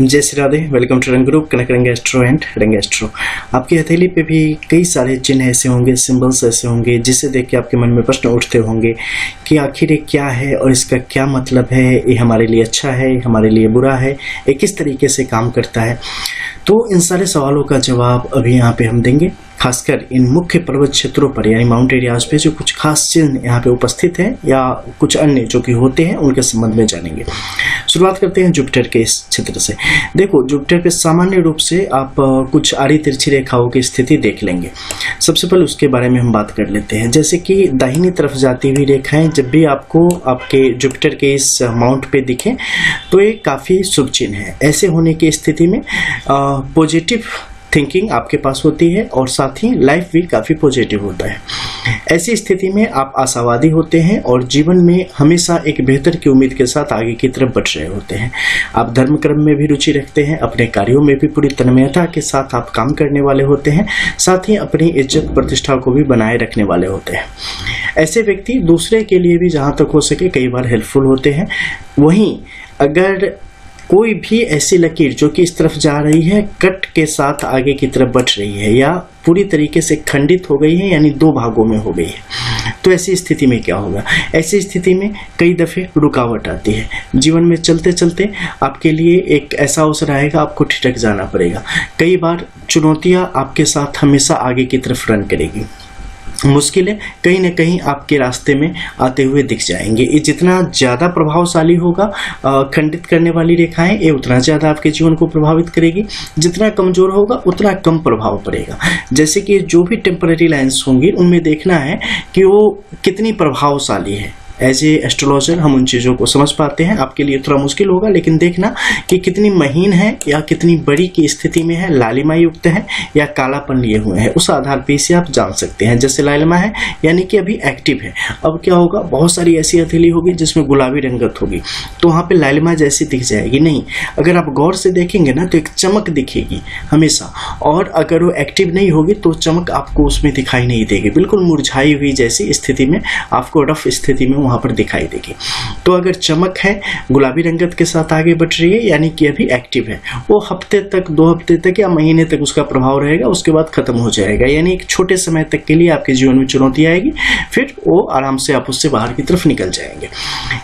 जय Shri Radhe. Welcome to रंग group, connect रंग एस्ट्रो एंड रंग एस्ट्रो। आपकी हथेली पे भी कई सारे चिन्ह ऐसे होंगे, सिंबल्स ऐसे होंगे जिसे देख के आपके मन में प्रश्न उठते होंगे कि आखिर ये क्या है और इसका क्या मतलब है, ये हमारे लिए अच्छा है, हमारे लिए बुरा है, ये किस तरीके से काम करता है। तो इन सारे सवालों का जवाब अभी यहाँ पे हम देंगे, खासकर इन मुख्य पर्वत क्षेत्रों पर यानी माउंट एरियाज पे जो कुछ खास चिन्ह यहाँ पे उपस्थित हैं या कुछ अन्य जो कि होते हैं उनके संबंध में जानेंगे। शुरुआत करते हैं जुपिटर के इस क्षेत्र से। देखो, जुपिटर पे सामान्य रूप से आप कुछ आड़ी तिरछी रेखाओं की स्थिति देख लेंगे। सबसे पहले उसके बारे में हम बात कर लेते हैं। जैसे कि दाहिनी तरफ जाती हुई रेखाएं जब भी आपको आपके जुपिटर के इस माउंट पे दिखें तो ये काफ़ी शुभ चिन्ह है। ऐसे होने की स्थिति में पॉजिटिव थिंकिंग आपके पास होती है और साथ ही लाइफ भी काफ़ी पॉजिटिव होता है। ऐसी स्थिति में आप आशावादी होते हैं और जीवन में हमेशा एक बेहतर की उम्मीद के साथ आगे की तरफ बढ़ रहे होते हैं। आप धर्म कर्म में भी रुचि रखते हैं, अपने कार्यों में भी पूरी तन्मयता के साथ आप काम करने वाले होते हैं, साथ ही अपनी इज्जत प्रतिष्ठा को भी बनाए रखने वाले होते हैं। ऐसे व्यक्ति दूसरे के लिए भी जहाँ तक हो सके कई बार हेल्पफुल होते हैं। वहीं अगर कोई भी ऐसी लकीर जो कि इस तरफ जा रही है कट के साथ आगे की तरफ बढ़ रही है या पूरी तरीके से खंडित हो गई है यानी दो भागों में हो गई है, तो ऐसी स्थिति में क्या होगा? ऐसी स्थिति में कई दफ़े रुकावट आती है। जीवन में चलते चलते आपके लिए एक ऐसा अवसर आएगा, आपको ठिठक जाना पड़ेगा। कई बार चुनौतियां आपके साथ हमेशा आगे की तरफ रन करेगी। मुश्किलें कहीं न कहीं आपके रास्ते में आते हुए दिख जाएंगे। ये जितना ज़्यादा प्रभावशाली होगा खंडित करने वाली रेखाएं, ये उतना ज़्यादा आपके जीवन को प्रभावित करेगी। जितना कमज़ोर होगा उतना कम प्रभाव पड़ेगा। जैसे कि जो भी टेम्पररी लाइन्स होंगी उनमें देखना है कि वो कितनी प्रभावशाली है। एज ए एस्ट्रोलॉजर हम उन चीज़ों को समझ पाते हैं। आपके लिए थोड़ा मुश्किल होगा, लेकिन देखना कि कितनी महीन है या कितनी बड़ी की स्थिति में है, लालिमा युक्त है या कालापन लिए हुए हैं, उस आधार पर इसे आप जान सकते हैं। जैसे लालिमा है यानी कि अभी एक्टिव है। अब क्या होगा, बहुत सारी ऐसी हथेली होगी जिसमें गुलाबी रंगत होगी तो वहाँ पे लालिमा जैसी दिख जाएगी। नहीं, अगर आप गौर से देखेंगे ना तो एक चमक दिखेगी हमेशा, और अगर वो एक्टिव नहीं होगी तो चमक आपको उसमें दिखाई नहीं देगी। बिल्कुल मुरझाई हुई जैसी स्थिति में आपको रफ स्थिति में वहां पर दिखाई देगी। तो अगर चमक है, गुलाबी रंगत के साथ आगे बढ़ रही है यानी कि अभी एक्टिव है, वो हफ्ते तक, 2 हफ्ते तक या महीने तक उसका प्रभाव रहेगा, उसके बाद खत्म हो जाएगा। यानी एक छोटे समय तक के लिए आपके जीवन में चुनौती आएगी, फिर वो आराम से आप उससे बाहर की तरफ निकल जाएंगे।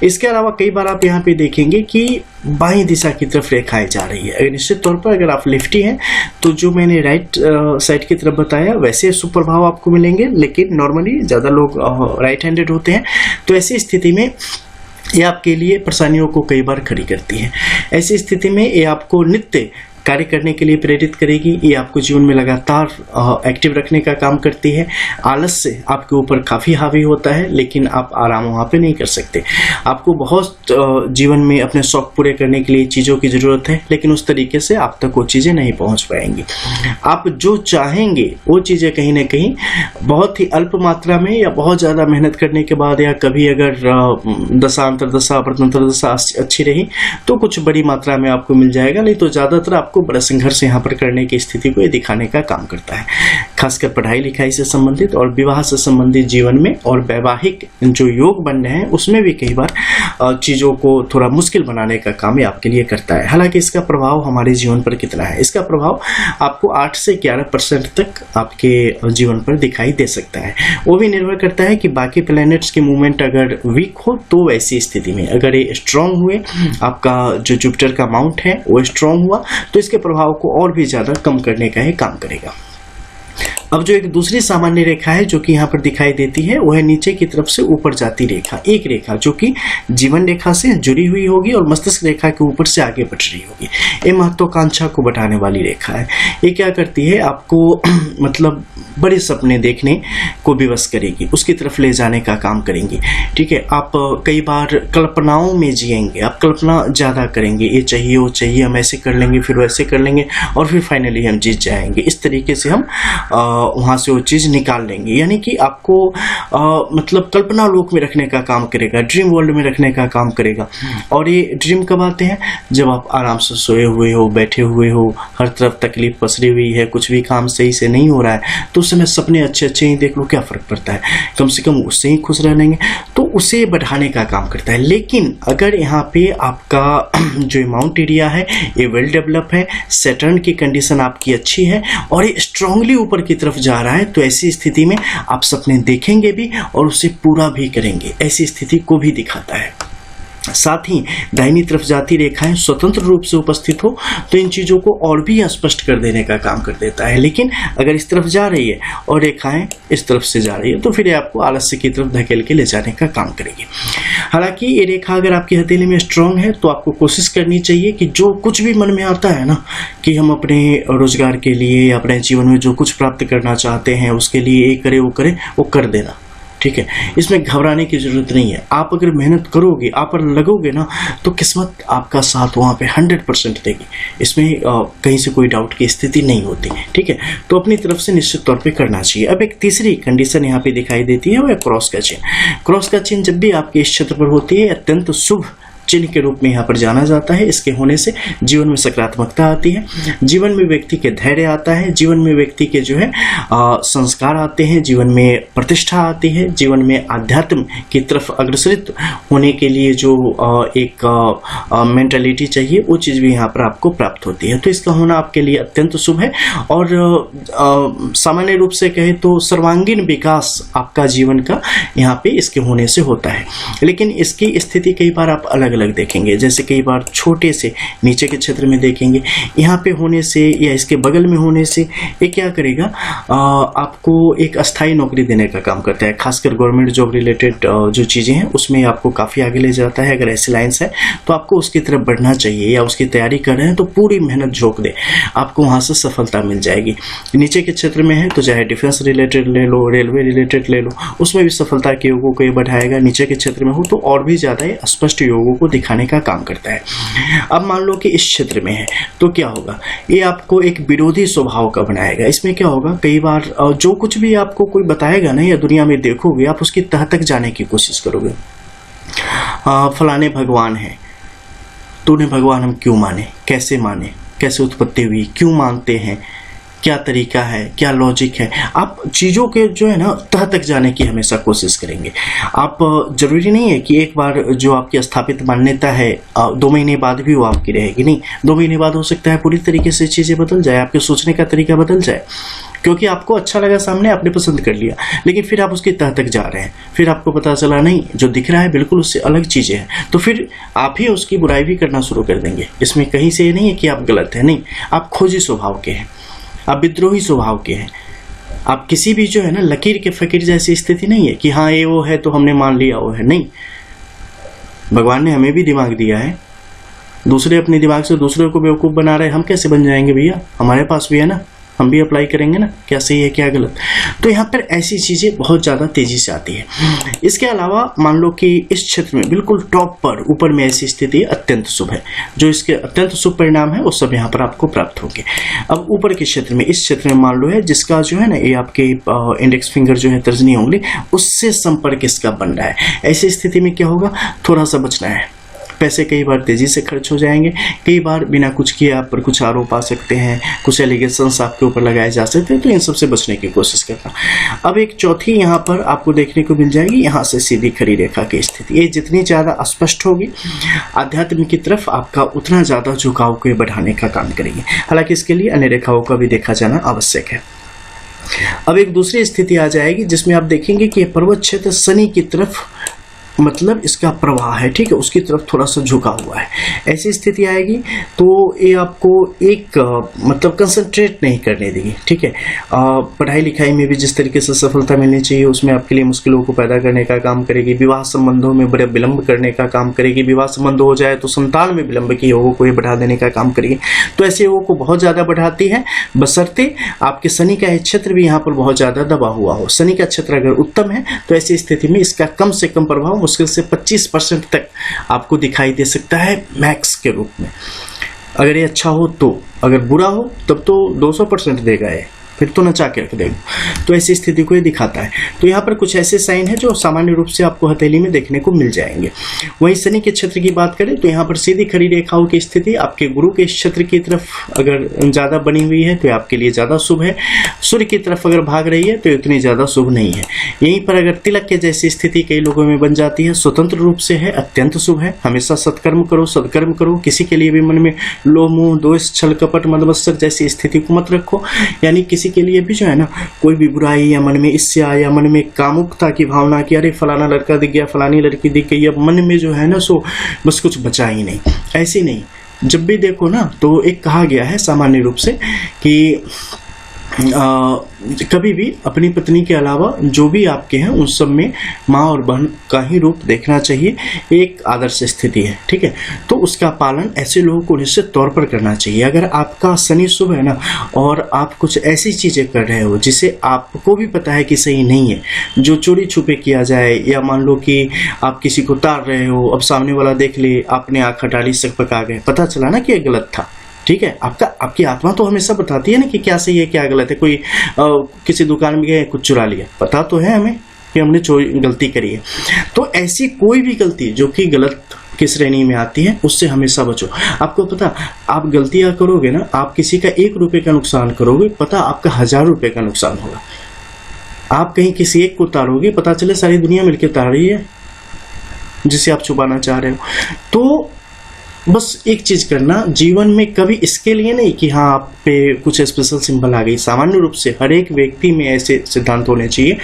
इसके अलावा कई बार आप यहाँ पे देखेंगे कि बाईं दिशा की तरफ रेखाएं जा रही है। निश्चित तौर पर अगर आप लेफ्टी हैं तो जो मैंने राइट साइड की तरफ बताया वैसे सुप्रभाव आपको मिलेंगे, लेकिन नॉर्मली ज़्यादा लोग राइट हैंडेड होते हैं। तो ऐसी स्थिति में ये आपके लिए परेशानियों को कई बार खड़ी करती है। ऐसी स्थिति में ये आपको नित्य कार्य करने के लिए प्रेरित करेगी। ये आपको जीवन में लगातार एक्टिव रखने का काम करती है। आलस से आपके ऊपर काफ़ी हावी होता है, लेकिन आप आराम वहाँ पे नहीं कर सकते। आपको बहुत जीवन में अपने शौक पूरे करने के लिए चीज़ों की ज़रूरत है, लेकिन उस तरीके से आप तक वो चीज़ें नहीं पहुँच पाएंगी। आप जो चाहेंगे वो चीज़ें कहीं ना कहीं बहुत ही अल्प मात्रा में या बहुत ज़्यादा मेहनत करने के बाद, या कभी अगर दशा अंतर्दशा प्रतंत्र दशा अच्छी रही तो कुछ बड़ी मात्रा में आपको मिल जाएगा, नहीं तो ज़्यादातर आपको बड़ा संघर्ष यहाँ पर करने की स्थिति को ये दिखाने का काम करता है। खासकर पढ़ाई लिखाई से संबंधित और विवाह से संबंधित जीवन में और वैवाहिक जो योग बन रहे हैं उसमें भी कई बार चीज़ों को थोड़ा मुश्किल बनाने का काम ये आपके लिए करता है। हालांकि इसका प्रभाव हमारे जीवन पर कितना है, इसका प्रभाव आपको 8 से 11% तक आपके जीवन पर दिखाई दे सकता है। वो भी निर्भर करता है कि बाकी प्लैनेट्स के मूवमेंट अगर वीक हो तो वैसी स्थिति में, अगर ये स्ट्रांग हुए, आपका जो जुपिटर का माउंट है वो स्ट्रांग हुआ तो इसके प्रभाव को और भी ज़्यादा कम करने का ही काम करेगा। अब जो एक दूसरी सामान्य रेखा है जो कि यहाँ पर दिखाई देती है वो है नीचे की तरफ से ऊपर जाती रेखा। एक रेखा जो कि जीवन रेखा से जुड़ी हुई होगी और मस्तिष्क रेखा के ऊपर से आगे बढ़ रही होगी। ये महत्वाकांक्षा को बढ़ाने वाली रेखा है। ये क्या करती है, आपको मतलब बड़े सपने देखने को विवश करेगी, उसकी तरफ ले जाने का काम करेंगी। ठीक है, आप कई बार कल्पनाओं में जिएंगे, आप कल्पना ज़्यादा करेंगे, ये चाहिए वो चाहिए, हम ऐसे कर लेंगे फिर वैसे कर लेंगे और फिर फाइनली हम जीत जाएंगे। इस तरीके से हम वहाँ से वो चीज़ निकाल लेंगे, यानी कि आपको मतलब कल्पना लोक में रखने का काम करेगा, ड्रीम वर्ल्ड में रखने का काम करेगा। और ये ड्रीम कब आते हैं? जब आप आराम से सोए हुए हो, बैठे हुए हो, हर तरफ तकलीफ पसरी हुई है, कुछ भी काम सही से नहीं हो रहा है, तो उस समय सपने अच्छे अच्छे ही देख लो, क्या फ़र्क पड़ता है, कम से कम उससे ही खुश रह लेंगे, तो उसे बढ़ाने का काम करता है। लेकिन अगर यहाँ पे आपका जो अमाउंट एरिया है ये वेल डेवलप है, सैटर्न की कंडीशन आपकी अच्छी है और ये स्ट्रांगली ऊपर की तरफ जा रहा है, तो ऐसी स्थिति में आप सपने देखेंगे भी और उसे पूरा भी करेंगे, ऐसी स्थिति को भी दिखाता है। साथ ही दाहिनी तरफ जाती रेखाएं स्वतंत्र रूप से उपस्थित हो तो इन चीज़ों को और भी स्पष्ट कर देने का काम कर देता है। लेकिन अगर इस तरफ जा रही है और रेखाएं इस तरफ से जा रही है तो फिर ये आपको आलस्य की तरफ धकेल के ले जाने का काम करेगी। हालांकि ये रेखा अगर आपकी हथेली में स्ट्रांग है तो आपको कोशिश करनी चाहिए कि जो कुछ भी मन में आता है ना कि हम अपने रोजगार के लिए या अपने जीवन में जो कुछ प्राप्त करना चाहते हैं उसके लिए ये करे वो कर देना, ठीक है। इसमें घबराने की जरूरत नहीं है। आप अगर मेहनत करोगे, आप पर लगोगे ना, तो किस्मत आपका साथ वहाँ पे 100% देगी। इसमें कहीं से कोई डाउट की स्थिति नहीं होती, ठीक है। तो अपनी तरफ से निश्चित तौर पे करना चाहिए। अब एक तीसरी कंडीशन यहाँ पे दिखाई देती है, वो है क्रॉस का चिन्ह। क्रॉस का चिन्ह जब भी आपके इस क्षेत्र पर होती है अत्यंत शुभ चिन्ह के रूप में यहाँ पर जाना जाता है। इसके होने से जीवन में सकारात्मकता आती है, जीवन में व्यक्ति के धैर्य आता है, जीवन में व्यक्ति के जो है संस्कार आते हैं, जीवन में प्रतिष्ठा आती है, जीवन में आध्यात्म की तरफ अग्रसरित होने के लिए जो एक मेंटालिटी चाहिए वो चीज़ भी यहाँ पर आपको प्राप्त होती है। तो इसका होना आपके लिए अत्यंत शुभ है और सामान्य रूप से कहे तो सर्वांगीण विकास आपका जीवन का यहाँ पे इसके होने से होता है। लेकिन इसकी स्थिति कई बार आप अलग अलग देखेंगे, जैसे कई बार छोटे से नीचे के क्षेत्र में देखेंगे, यहाँ पे होने से या इसके बगल में होने से ये क्या करेगा, आपको एक अस्थायी नौकरी देने का काम करता है। खासकर गवर्नमेंट जॉब रिलेटेड जो चीज़ें हैं उसमें आपको काफ़ी आगे ले जाता है। अगर ऐसी लाइन्स है तो आपको उसकी तरफ बढ़ना चाहिए, या उसकी तैयारी कर रहे हैं तो पूरी मेहनत झोंक दे, आपको वहाँ से सफलता मिल जाएगी। नीचे के क्षेत्र में है तो चाहे डिफेंस रिलेटेड ले लो, रेलवे रिलेटेड ले लो, उसमें भी सफलता के योगों को ये बढ़ाएगा। नीचे के क्षेत्र में हो तो और भी ज़्यादा स्पष्ट योगों को दिखाने का काम करता है। अब मान लो कि इस क्षेत्र में है तो क्या होगा, ये आपको एक विरोधी स्वभाव का बनाएगा। इसमें क्या होगा, कई बार जो कुछ भी आपको कोई बताएगा ना या दुनिया में देखोगे, आप उसकी तह तक जाने की कोशिश करोगे। फलाने भगवान है, तूने भगवान हम क्यों माने, कैसे उत्पत्ति हुई, क्यों मानते हैं, क्या तरीका है, क्या लॉजिक है। आप चीज़ों के जो है ना तह तक जाने की हमेशा कोशिश करेंगे। आप जरूरी नहीं है कि एक बार जो आपकी स्थापित मान्यता है 2 महीने बाद भी वो आपकी रहेगी, नहीं, 2 महीने बाद हो सकता है पूरी तरीके से चीज़ें बदल जाए, आपके सोचने का तरीका बदल जाए, क्योंकि आपको अच्छा लगा, सामने आपने पसंद कर लिया, लेकिन फिर आप उसकी तह तक जा रहे हैं, फिर आपको पता चला नहीं जो दिख रहा है बिल्कुल उससे अलग चीज़ें हैं, तो फिर आप ही उसकी बुराई भी करना शुरू कर देंगे। इसमें कहीं से ये नहीं है कि आप गलत हैं, नहीं, आप खोजी स्वभाव के हैं, आप विद्रोही स्वभाव के हैं। आप किसी भी जो है ना लकीर के फकीर जैसी स्थिति नहीं है कि हाँ ये वो है तो हमने मान लिया वो है, नहीं। भगवान ने हमें भी दिमाग दिया है, दूसरे अपने दिमाग से दूसरे को बेवकूफ़ बना रहे, हम कैसे बन जाएंगे भैया, हमारे पास भी है ना, हम भी अप्लाई करेंगे ना, क्या सही है क्या गलत। तो यहाँ पर ऐसी चीज़ें बहुत ज़्यादा तेज़ी से आती है। इसके अलावा मान लो कि इस क्षेत्र में बिल्कुल टॉप पर ऊपर में ऐसी स्थिति अत्यंत शुभ है, जो इसके अत्यंत शुभ परिणाम है वो सब यहाँ पर आपको प्राप्त होंगे। अब ऊपर के क्षेत्र में, इस क्षेत्र में मान लो है जिसका जो है ना ये आपके इंडेक्स फिंगर जो है तर्जनी उंगली, उससे संपर्क इसका बन रहा है। ऐसी स्थिति में क्या होगा, थोड़ा सा बचना है। पैसे कई बार तेज़ी से खर्च हो जाएंगे, कई बार बिना कुछ किए आप पर कुछ आरोप आ सकते हैं, कुछ एलिगेशंस आपके ऊपर लगाए जा सकते हैं, तो इन सब से बचने की कोशिश करना। अब एक चौथी यहाँ पर आपको देखने को मिल जाएगी, यहाँ से सीधी खड़ी रेखा की स्थिति। ये जितनी ज़्यादा स्पष्ट होगी आध्यात्म की तरफ आपका उतना ज़्यादा झुकाव को बढ़ाने का काम करेगी। हालांकि इसके लिए अन्य रेखाओं का भी देखा जाना आवश्यक है। अब एक दूसरी स्थिति आ जाएगी जिसमें आप देखेंगे कि पर्वत क्षेत्र शनि की तरफ मतलब इसका प्रवाह है, ठीक है, उसकी तरफ थोड़ा सा झुका हुआ है। ऐसी स्थिति आएगी तो ये आपको एक मतलब कंसंट्रेट नहीं करने देगी, ठीक है। पढ़ाई लिखाई में भी जिस तरीके से सफलता मिलनी चाहिए उसमें आपके लिए मुश्किलों को पैदा करने का काम करेगी। विवाह संबंधों में बड़े विलंब करने का काम करेगी। विवाह संबंध हो जाए तो संतान में विलंब की योगों को ये बढ़ा देने का काम करेगी। तो ऐसे योगों को बहुत ज़्यादा बढ़ाती है, बशर्ते आपके शनि का क्षेत्र भी यहाँ पर बहुत ज़्यादा दबा हुआ हो। शनि का क्षेत्र अगर उत्तम है तो ऐसी स्थिति में इसका कम से कम प्रभाव मुश्किल से 25% तक आपको दिखाई दे सकता है मैक्स के रूप में। अगर ये अच्छा हो तो, अगर बुरा हो तब तो 200% देगा ये, फिर तो नचा के रख देगा। तो ऐसी स्थिति को ये दिखाता है। तो यहाँ पर कुछ ऐसे साइन है जो सामान्य रूप से आपको हथेली में देखने को मिल जाएंगे। वहीं शनि के क्षेत्र की बात करें तो यहाँ पर सीधी खड़ी रेखाओं की स्थिति आपके गुरु के क्षेत्र की तरफ अगर ज्यादा बनी हुई है तो आपके लिए ज्यादा शुभ है। सूर्य की तरफ अगर भाग रही है तो इतनी ज्यादा शुभ नहीं है। यहीं पर अगर तिलक के जैसी स्थिति कई लोगों में बन जाती है, स्वतंत्र रूप से है, अत्यंत शुभ है। हमेशा सत्कर्म करो, सत्कर्म करो। किसी के लिए भी मन में लोभ मोह दोष छल कपट मदमत्सर जैसी स्थिति को मत रखो। यानी किसी के लिए भी जो है ना कोई भी बुराई या मन में ईर्ष्या या मन में कामुकता की भावना कि अरे फलाना लड़का दिख गया, फलानी लड़की दिख गई, अब मन में जो है ना सो बस कुछ बचा ही नहीं, ऐसी नहीं। जब भी देखो ना तो एक कहा गया है सामान्य रूप से कि कभी भी अपनी पत्नी के अलावा जो भी आपके हैं उन सब में माँ और बहन का ही रूप देखना चाहिए। एक आदर्श स्थिति है, ठीक है। तो उसका पालन ऐसे लोगों को निश्चित तौर पर करना चाहिए। अगर आपका शनि शुभ है ना और आप कुछ ऐसी चीजें कर रहे हो जिसे आपको भी पता है कि सही नहीं है, जो चोरी छुपे किया जाए, या मान लो कि आप किसी को तार रहे हो, अब सामने वाला देख ले, आपने आंख हटा ली, सक पका गए, पता चला ना कि ये गलत था, ठीक है। आपकी आत्मा तो हमेशा बताती है ना कि क्या सही है क्या गलत है। कोई किसी दुकान में गए, कुछ चुरा लिया, पता तो है हमें कि हमने गलती करी है। तो ऐसी कोई भी गलती जो कि गलत की श्रेणी में आती है उससे हमेशा बचो। आपको पता, आप गलतियां करोगे ना, आप किसी का 1 रुपए का नुकसान करोगे, पता आपका 1000 रुपए का नुकसान होगा। आप कहीं किसी एक को तारोगे, पता चले सारी दुनिया मिलकर तार रही है जिसे आप छुपाना चाह रहे हो। तो बस एक चीज करना जीवन में, कभी इसके लिए नहीं कि हाँ आप पे कुछ स्पेशल सिंबल आ गई। सामान्य रूप से हर एक व्यक्ति में ऐसे सिद्धांत होने चाहिए,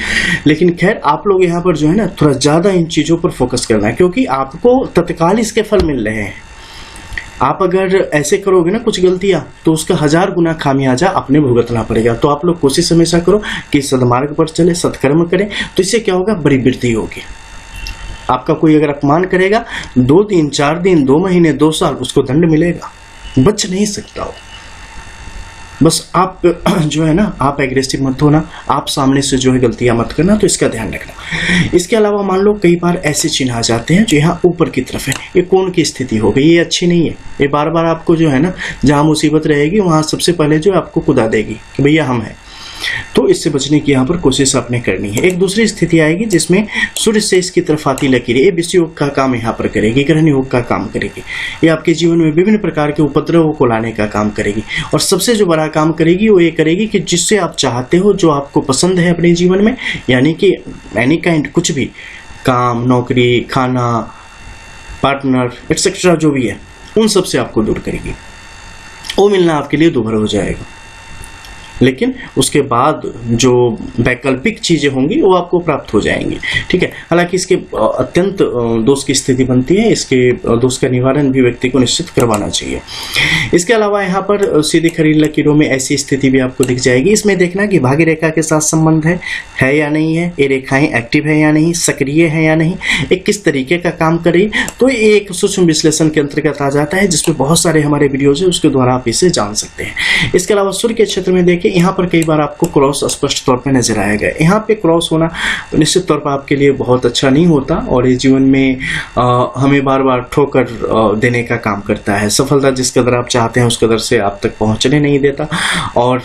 लेकिन खैर आप लोग यहाँ पर जो है ना थोड़ा ज्यादा इन चीजों पर फोकस करना है, क्योंकि आपको तत्काल इसके फल मिल रहे हैं। आप अगर ऐसे करोगे ना कुछ गलतियां तो उसका 1000 गुना खामियाजा अपने भुगतना पड़ेगा। तो आप लोग कोशिश हमेशा करो कि सदमार्ग पर चले, सत्कर्म करें। तो इससे क्या होगा, बड़ी वृद्धि होगी। आपका कोई अगर अपमान करेगा 2 दिन 4 दिन 2 महीने 2 साल उसको दंड मिलेगा, बच नहीं सकता हो। बस आप जो है ना आप एग्रेसिव मत होना, आप सामने से जो है गलतियां मत करना, तो इसका ध्यान रखना। इसके अलावा मान लो कई बार ऐसे चिन्ह आ जाते हैं जो यहाँ ऊपर की तरफ है, ये कोण की स्थिति हो गई, ये अच्छी नहीं है। ये बार बार आपको जो है ना जहां मुसीबत रहेगी वहां सबसे पहले जो आपको कुदा देगी कि भैया हम हैं। तो इससे बचने की यहाँ पर कोशिश आपने करनी है। एक दूसरी स्थिति आएगी जिसमें सूर्य से इसकी तरफ आती लकीरें, ये विषय योग का काम यहाँ पर करेगी, ग्रहण योग का काम करेगी। ये आपके जीवन में विभिन्न प्रकार के उपद्रवों को लाने का काम करेगी। और सबसे जो बड़ा काम करेगी वो ये करेगी कि जिससे आप चाहते हो, जो आपको पसंद है अपने जीवन में, यानी कि एनी काइंड, कुछ भी काम, नौकरी, खाना, पार्टनर एक्सेट्रा जो भी है, उन सब से आपको दूर करेगी। वो मिलना आपके लिए दुभर हो जाएगा। लेकिन उसके बाद जो वैकल्पिक चीजें होंगी वो आपको प्राप्त हो जाएंगी, ठीक है। हालांकि इसके अत्यंत दोष की स्थिति बनती है, इसके दोष का निवारण भी व्यक्ति को निश्चित करवाना चाहिए। इसके अलावा यहाँ पर सीधी खड़ी लकीरों में ऐसी स्थिति भी आपको दिख जाएगी। इसमें देखना कि भाग्य रेखा के साथ संबंध है या नहीं है, ये रेखाएं एक्टिव है या नहीं, सक्रिय है या नहीं, एक किस तरीके का काम कर रही, तो ये एक सूक्ष्म विश्लेषण के अंतर्गत आ जाता है, जिसमें बहुत सारे हमारे वीडियोज है, उसके द्वारा आप इसे जान सकते हैं। इसके अलावा सूर्य के क्षेत्र में देखिए, यहाँ पर कई बार आपको क्रॉस स्पष्ट तौर पे नजर आएगा। यहाँ पे क्रॉस होना निश्चित तौर पर आपके लिए बहुत अच्छा नहीं होता, और ये जीवन में हमें बार बार ठोकर देने का काम करता है। सफलता जिस कदर आप चाहते हैं उस कदर से आप तक पहुंचने नहीं देता, और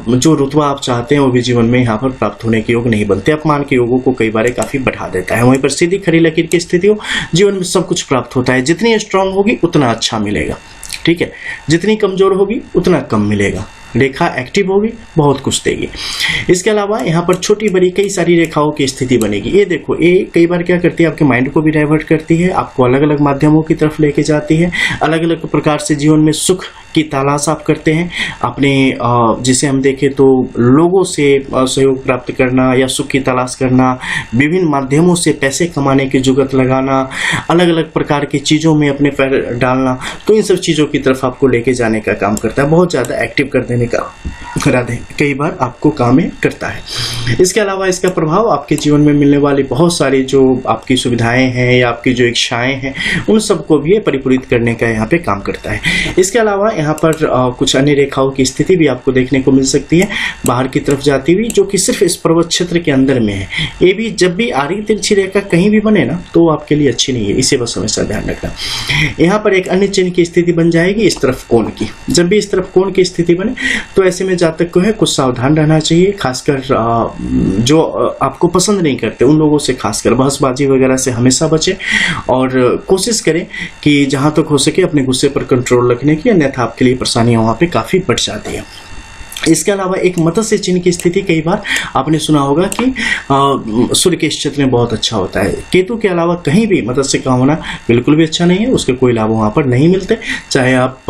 जो रुतबा आप चाहते हैं वो भी जीवन में यहाँ पर प्राप्त होने के योग नहीं बनते। अपमान के योगों को कई बार काफी बढ़ा देता है। वहीं पर सीधी खड़ी लकीर की स्थिति हो, जीवन में सब कुछ प्राप्त होता है। जितनी स्ट्रांग होगी उतना अच्छा मिलेगा, ठीक है। जितनी कमजोर होगी उतना कम मिलेगा। रेखा एक्टिव होगी, बहुत कुछ देगी। इसके अलावा यहाँ पर छोटी बड़ी कई सारी रेखाओं की स्थिति बनेगी। ये देखो, ये कई बार क्या करती है, आपके माइंड को भी डाइवर्ट करती है, आपको अलग अलग माध्यमों की तरफ लेके जाती है। अलग अलग प्रकार से जीवन में सुख की तलाश आप करते हैं अपने, जिसे हम देखें तो लोगों से सहयोग प्राप्त करना या सुख की तलाश करना, विभिन्न माध्यमों से पैसे कमाने की जुगत लगाना, अलग अलग प्रकार की चीजों में अपने पैर डालना, तो इन सब चीजों की तरफ आपको लेके जाने का काम करता है। बहुत ज्यादा एक्टिव कर देने का कई बार आपको काम करता है। इसके अलावा इसका प्रभाव आपके जीवन में मिलने वाली बहुत सारी जो आपकी सुविधाएं हैं या आपकी जो इच्छाएं हैं, उन सबको भी परिपूरित करने का यहाँ पे काम करता है। इसके अलावा यहाँ पर कुछ अन्य रेखाओं की स्थिति भी आपको देखने को मिल सकती है बाहर की तरफ जाती हुई, जो कि सिर्फ इस पर्वत क्षेत्र के अंदर में है। ये भी जब भी आड़ी तिरछी रेखा कहीं भी बने ना तो आपके लिए अच्छी नहीं है, इसे बस हमेशा ध्यान रखना। यहाँ पर एक अन्य चिन्ह की स्थिति बन जाएगी इस तरफ कोण की। जब भी इस तरफ कोण की स्थिति बने तो ऐसे में जातक को है कुछ सावधान रहना चाहिए, खासकर जो आपको पसंद नहीं करते उन लोगों से खासकर बहसबाजी वगैरह से हमेशा बचें और कोशिश करें कि जहां तक हो सके अपने गुस्से पर कंट्रोल रखने की, अन्यथा आपके लिए परेशानियां वहां पे काफी बढ़ जाती है। इसके अलावा एक मत्स्य चिन्ह की स्थिति कई बार आपने सुना होगा कि सूर्य के इस क्षेत्र में बहुत अच्छा होता है। केतु के अलावा कहीं भी मत्स्य का होना बिल्कुल भी अच्छा नहीं है, उसके कोई लाभ वहां पर नहीं मिलते। चाहे आप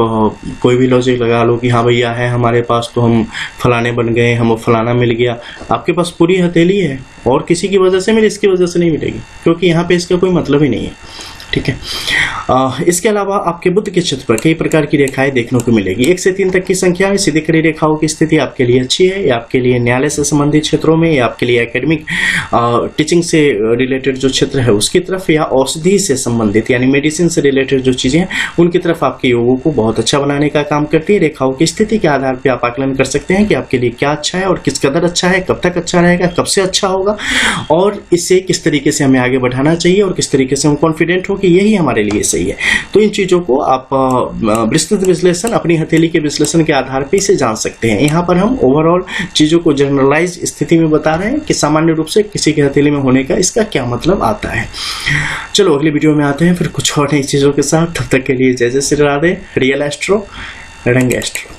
कोई भी लॉजिक लगा लो कि हाँ भैया है हमारे पास तो हम फलाने बन गए, हमें फलाना मिल गया, आपके पास पूरी हथेली है और किसी की वजह से मिले, इसकी वजह से नहीं मिलेगी, क्योंकि यहाँ पे इसका कोई मतलब ही नहीं है। ठीक है। इसके अलावा आपके बुध के क्षेत्र पर कई प्रकार की रेखाएं देखने को मिलेगी। 1 से 3 तक की संख्या में सीधी खड़ी रेखाओं की स्थिति आपके लिए अच्छी है। ये आपके लिए न्यायालय से संबंधित क्षेत्रों में, या आपके लिए एकेडमिक टीचिंग से रिलेटेड जो क्षेत्र है उसकी तरफ, या औषधि से संबंधित यानी मेडिसिन से रिलेटेड जो चीजें हैं उनकी तरफ आपके योगों को बहुत अच्छा बनाने का काम करती है। रेखाओं की स्थिति के आधार पर आप आकलन कर सकते हैं कि आपके लिए क्या अच्छा है और किस कदर अच्छा है, कब तक अच्छा रहेगा, कब से अच्छा होगा और इससे किस तरीके से हमें आगे बढ़ाना चाहिए और किस तरीके से हम कॉन्फिडेंट हो कि यही हमारे लिए सही है। तो इन चीजों को आप विस्तृत विश्लेषण, अपनी हथेली के विश्लेषण के आधार पर इसे जान सकते हैं। यहाँ पर हम ओवरऑल चीजों को जनरलाइज स्थिति में बता रहे हैं कि सामान्य रूप से किसी की हथेली में होने का इसका क्या मतलब आता है। चलो अगली वीडियो में आते हैं फिर कुछ और नई चीजों के साथ। तब तक के लिए जय जय श्री राधे। रियल एस्ट्रो, रंग एस्ट्रो।